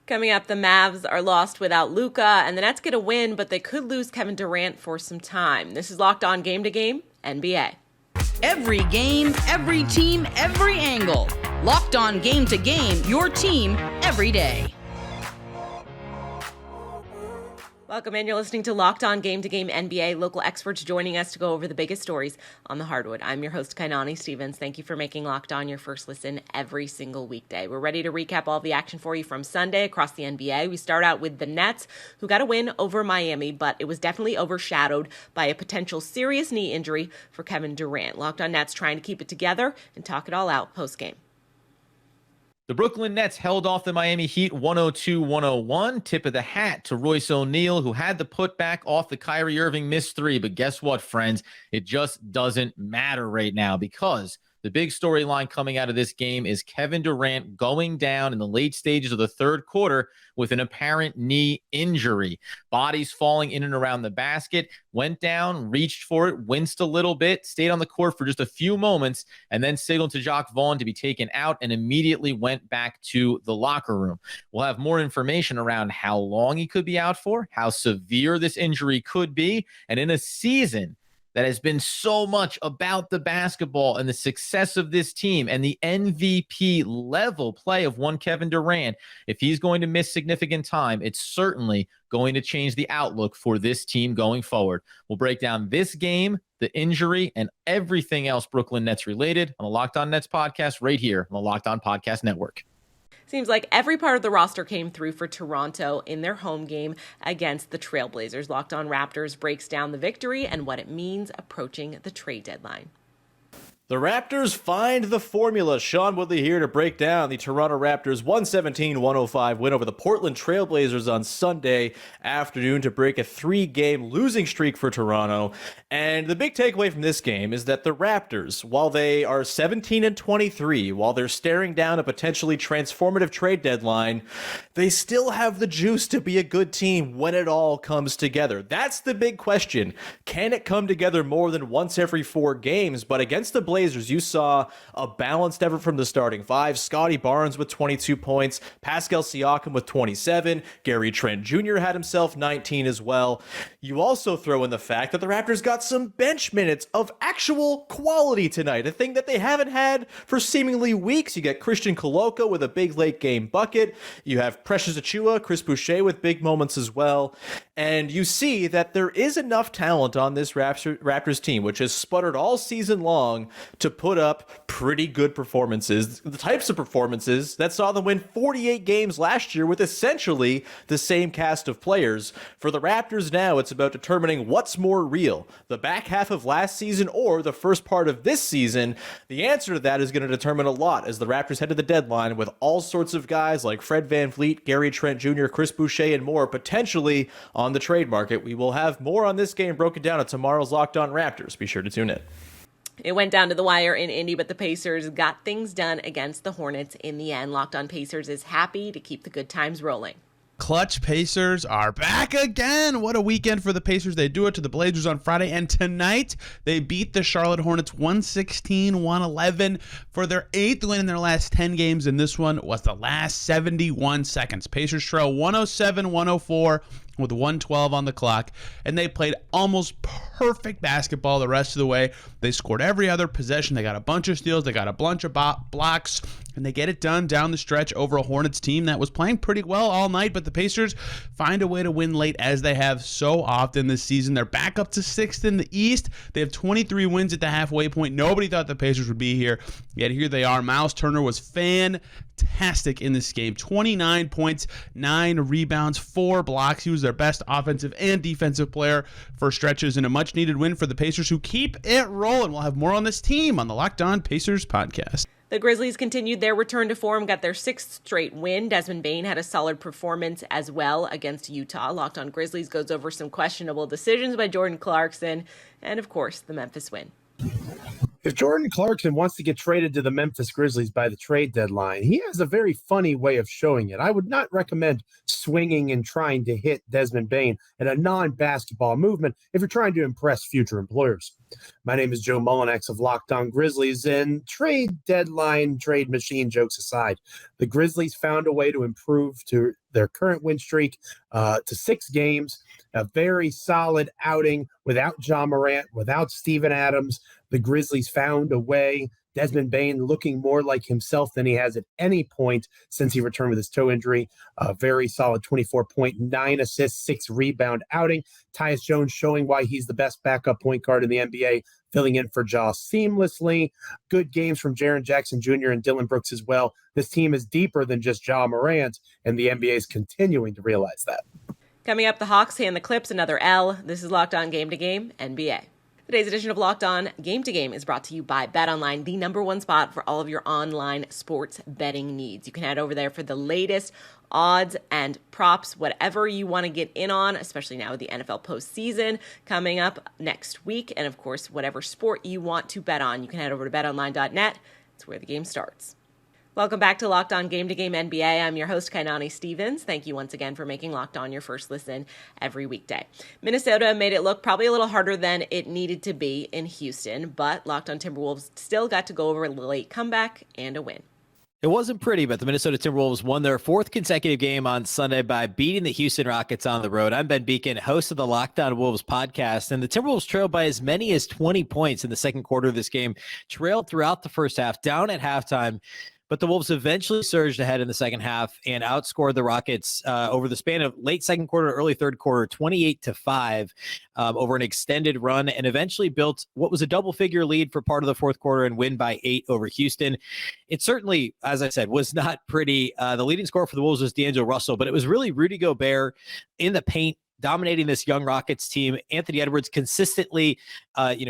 Coming up, the Mavs are lost without Luka, and the Nets get a win, but they could lose Kevin Durant for some time. This is Locked On Game to Game, NBA. Every game, every team, every angle. Locked On Game to Game, your team every day. Welcome in. You're listening to Locked On Game to Game NBA. Local experts joining us to go over the biggest stories on the hardwood. I'm your host, Kainani Stevens. Thank you for making Locked On your first listen every single weekday. We're ready to recap all the action for you from Sunday across the NBA. We start out with the Nets, who got a win over Miami, but it was definitely overshadowed by a potential serious knee injury for Kevin Durant. Locked On Nets trying to keep it together and talk it all out post-game. The Brooklyn Nets held off the Miami Heat 102-101. Tip of the hat to Royce O'Neal, who had the putback off the Kyrie Irving missed three. But guess what, friends? It just doesn't matter right now because the big storyline coming out of this game is Kevin Durant going down in the late stages of the third quarter with an apparent knee injury. Bodies falling in and around the basket, went down, reached for it, winced a little bit, stayed on the court for just a few moments, and then signaled to Jacques Vaughn to be taken out and immediately went back to the locker room. We'll have more information around how long he could be out for, how severe this injury could be, and in a season that has been so much about the basketball and the success of this team and the MVP level play of one Kevin Durant. If he's going to miss significant time, it's certainly going to change the outlook for this team going forward. We'll break down this game, the injury, and everything else Brooklyn Nets related on the Locked On Nets podcast right here on the Locked On Podcast Network. Seems like every part of the roster came through for Toronto in their home game against the Trailblazers. Locked On Raptors breaks down the victory and what it means approaching the trade deadline. The Raptors find the formula. Sean Woodley here to break down the Toronto Raptors 117-105 win over the Portland Trailblazers on Sunday afternoon to break a 3-game losing streak for Toronto. And the big takeaway from this game is that the Raptors, while they are 17-23, while they're staring down a potentially transformative trade deadline, they still have the juice to be a good team when it all comes together. That's the big question. Can it come together more than once every 4 games? But against the Blazers, you saw a balanced effort from the starting five. Scotty Barnes with 22 points, Pascal Siakam with 27, Gary Trent Jr. had himself 19 as well. You also throw in the fact that the Raptors got some bench minutes of actual quality tonight, a thing that they haven't had for seemingly weeks. You get Christian Koloko with a big late game bucket. You have Precious Achiuwa, Chris Boucher with big moments as well. And you see that there is enough talent on this Raptors team, which has sputtered all season long, to put up pretty good performances, the types of performances that saw them win 48 games last year with essentially the same cast of players. For the Raptors now, it's about determining what's more real, the back half of last season or the first part of this season. The answer to that is going to determine a lot as the Raptors head to the deadline with all sorts of guys like Fred VanVleet, Gary Trent Jr., Chris Boucher, and more potentially on the trade market. We will have more on this game broken down at tomorrow's Locked On Raptors. Be sure to tune in. It went down to the wire in Indy, but the Pacers got things done against the Hornets in the end. Locked On Pacers is happy to keep the good times rolling. Clutch Pacers are back again. What a weekend for the Pacers. They do it to the Blazers on Friday, and tonight they beat the Charlotte Hornets 116-111 for their 8th win in their last 10 games, and this one was the last 71 seconds. Pacers trail 107-104 with 112 on the clock, and they played almost perfect basketball the rest of the way. They scored every other possession. They got a bunch of steals. They got a bunch of blocks, and they get it done down the stretch over a Hornets team that was playing pretty well all night, but the Pacers find a way to win late as they have so often this season. They're back up to 6th in the East. They have 23 wins at the halfway point. Nobody thought the Pacers would be here, yet here they are. Miles Turner was fantastic in this game. 29 points, 9 rebounds, 4 blocks. He was their best offensive and defensive player for stretches in a much-needed win for the Pacers, who keep it rolling. We'll have more on this team on the Locked On Pacers podcast. The Grizzlies continued their return to form, got their 6th straight win. Desmond Bane had a solid performance as well against Utah. Locked On Grizzlies goes over some questionable decisions by Jordan Clarkson and, of course, the Memphis win. If Jordan Clarkson wants to get traded to the Memphis Grizzlies by the trade deadline, he has a very funny way of showing it. I would not recommend swinging and trying to hit Desmond Bane in a non-basketball movement if you're trying to impress future employers. My name is Joe Mullinex of Locked On Grizzlies, and trade deadline, trade machine jokes aside, the Grizzlies found a way to improve to their current win streak to 6 games. A very solid outing without Ja Morant, without Steven Adams. The Grizzlies found a way. Desmond Bane looking more like himself than he has at any point since he returned with his toe injury. A very solid 24.9 assists, 6 rebound outing. Tyus Jones showing why he's the best backup point guard in the NBA, filling in for Ja seamlessly. Good games from Jaren Jackson Jr. and Dylan Brooks as well. This team is deeper than just Ja Morant, and the NBA is continuing to realize that. Coming up, the Hawks hand the Clips another L. This is Locked On Game to Game NBA. Today's edition of Locked On Game to Game is brought to you by BetOnline, the #1 spot for all of your online sports betting needs. You can head over there for the latest odds and props, whatever you want to get in on, especially now with the NFL postseason coming up next week. And of course, whatever sport you want to bet on, you can head over to betonline.net. It's where the game starts. Welcome back to Locked On Game to Game NBA. I'm your host, Kainani Stevens. Thank you once again for making Locked On your first listen every weekday. Minnesota made it look probably a little harder than it needed to be in Houston, but Locked On Timberwolves still got to go over a late comeback and a win. It wasn't pretty, but the Minnesota Timberwolves won their 4th consecutive game on Sunday by beating the Houston Rockets on the road. I'm Ben Beacon, host of the Locked On Wolves podcast, and the Timberwolves trailed by as many as 20 points in the second quarter of this game, trailed throughout the first half, down at halftime. But the Wolves eventually surged ahead in the second half and outscored the Rockets over the span of late second quarter, early third quarter, 28-5 over an extended run, and eventually built what was a double-figure lead for part of the fourth quarter and win by 8 over Houston. It certainly, as I said, was not pretty. The leading scorer for the Wolves was D'Angelo Russell, but it was really Rudy Gobert in the paint, dominating this young Rockets team. Anthony Edwards consistently,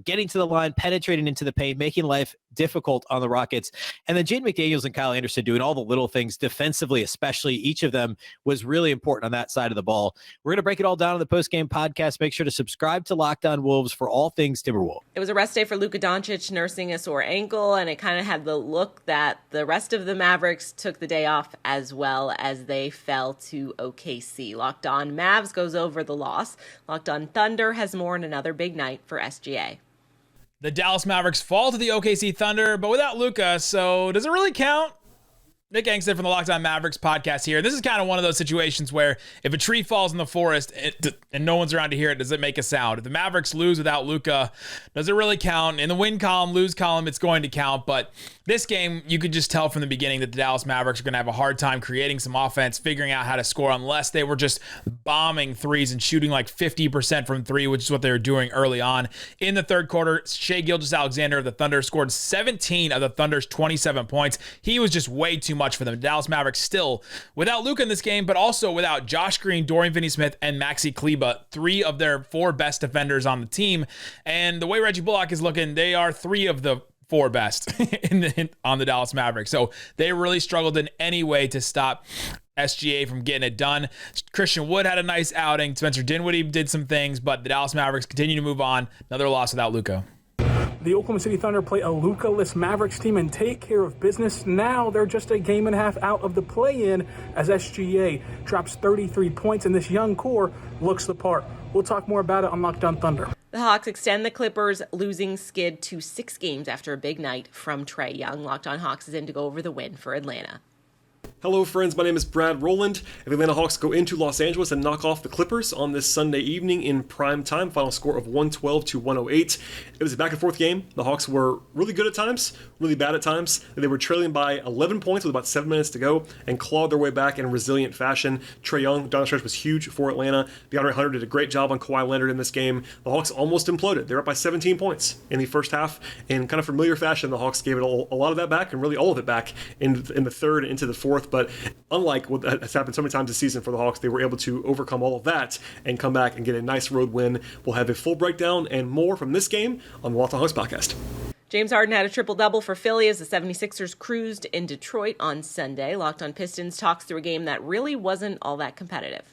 getting to the line, penetrating into the paint, making life difficult on the Rockets. And then Jaden McDaniels and Kyle Anderson doing all the little things defensively, especially. Each of them was really important on that side of the ball. We're going to break it all down in the post-game podcast. Make sure to subscribe to Locked On Wolves for all things Timberwolves. It was a rest day for Luka Doncic, nursing a sore ankle, and it kind of had the look that the rest of the Mavericks took the day off as well as they fell to OKC. Locked On Mavs goes over the loss. Locked On Thunder has more in another big night for SGA. The Dallas Mavericks fall to the OKC Thunder, but without Luka, so does it really count? Nick Angstead from the Locked On Mavericks podcast here. This is kind of one of those situations where if a tree falls in the forest and no one's around to hear it, does it make a sound? If the Mavericks lose without Luka, does it really count? In the win column, lose column, it's going to count. But this game, you could just tell from the beginning that the Dallas Mavericks are going to have a hard time creating some offense, figuring out how to score, unless they were just bombing threes and shooting like 50% from three, which is what they were doing early on. In the third quarter, Shai Gilgeous-Alexander of the Thunder scored 17 of the Thunder's 27 points. He was just way too much for them. The Dallas Mavericks still without Luka in this game, but also without Josh Green, Dorian Finney-Smith, and Maxi Kleber, 3 of their 4 best defenders on the team. And the way Reggie Bullock is looking, they are 3 of the 4 best on the Dallas Mavericks. So they really struggled in any way to stop SGA from getting it done. Christian Wood had a nice outing. Spencer Dinwiddie did some things, but the Dallas Mavericks continue to move on. Another loss without Luka. The Oklahoma City Thunder play a Luka-less Mavericks team and take care of business. Now they're just a game and a half out of the play-in as SGA drops 33 points and this young core looks the part. We'll talk more about it on Locked On Thunder. The Hawks extend the Clippers' losing skid to 6 games after a big night from Trae Young. Locked On Hawks is in to go over the win for Atlanta. Hello friends, my name is Brad Rowland. If the Atlanta Hawks go into Los Angeles and knock off the Clippers on this Sunday evening in prime time, final score of 112-108. It was a back and forth game. The Hawks were really good at times, really bad at times. They were trailing by 11 points with about 7 minutes to go and clawed their way back in resilient fashion. Trae Young down the stretch was huge for Atlanta. DeAndre Hunter did a great job on Kawhi Leonard in this game. The Hawks almost imploded. They were up by 17 points in the first half. In kind of familiar fashion, the Hawks gave it a lot of that back and really all of it back in the third and into the fourth. But unlike what has happened so many times this season for the Hawks, they were able to overcome all of that and come back and get a nice road win. We'll have a full breakdown and more from this game on the Locked On Hawks podcast. James Harden had a triple-double for Philly as the 76ers cruised in Detroit on Sunday. Locked On Pistons talks through a game that really wasn't all that competitive.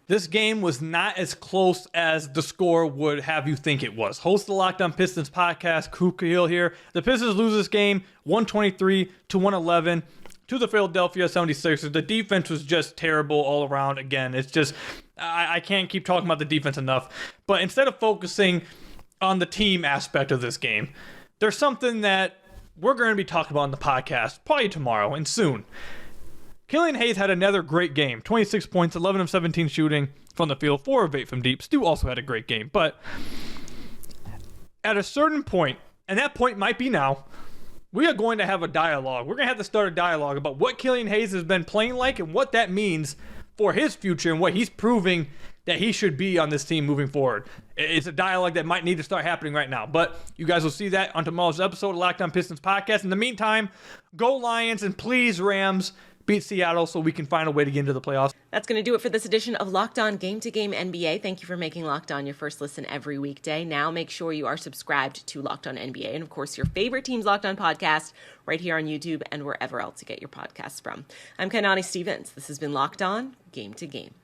This game was not as close as the score would have you think it was. Host of the Locked On Pistons podcast, Coop Cahill here. The Pistons lose this game 123-111 to the Philadelphia 76ers. The defense was just terrible all around. Again, it's just, I can't keep talking about the defense enough. But instead of focusing on the team aspect of this game, there's something that we're going to be talking about on the podcast probably tomorrow and soon. Killian Hayes had another great game. 26 points, 11 of 17 shooting from the field, 4 of 8 from deep. Stu also had a great game. But at a certain point, and that point might be now, we are going to have a dialogue. We're going to have to start a dialogue about what Killian Hayes has been playing like and what that means for his future and what he's proving that he should be on this team moving forward. It's a dialogue that might need to start happening right now. But you guys will see that on tomorrow's episode of Locked On Pistons Podcast. In the meantime, go Lions and please Rams beat Seattle so we can find a way to get into the playoffs. That's going to do it for this edition of Locked On Game to Game NBA. Thank you for making Locked On your first listen every weekday. Now make sure you are subscribed to Locked On NBA and, of course, your favorite team's Locked On podcast right here on YouTube and wherever else you get your podcasts from. I'm Kainani Stevens. This has been Locked On Game to Game.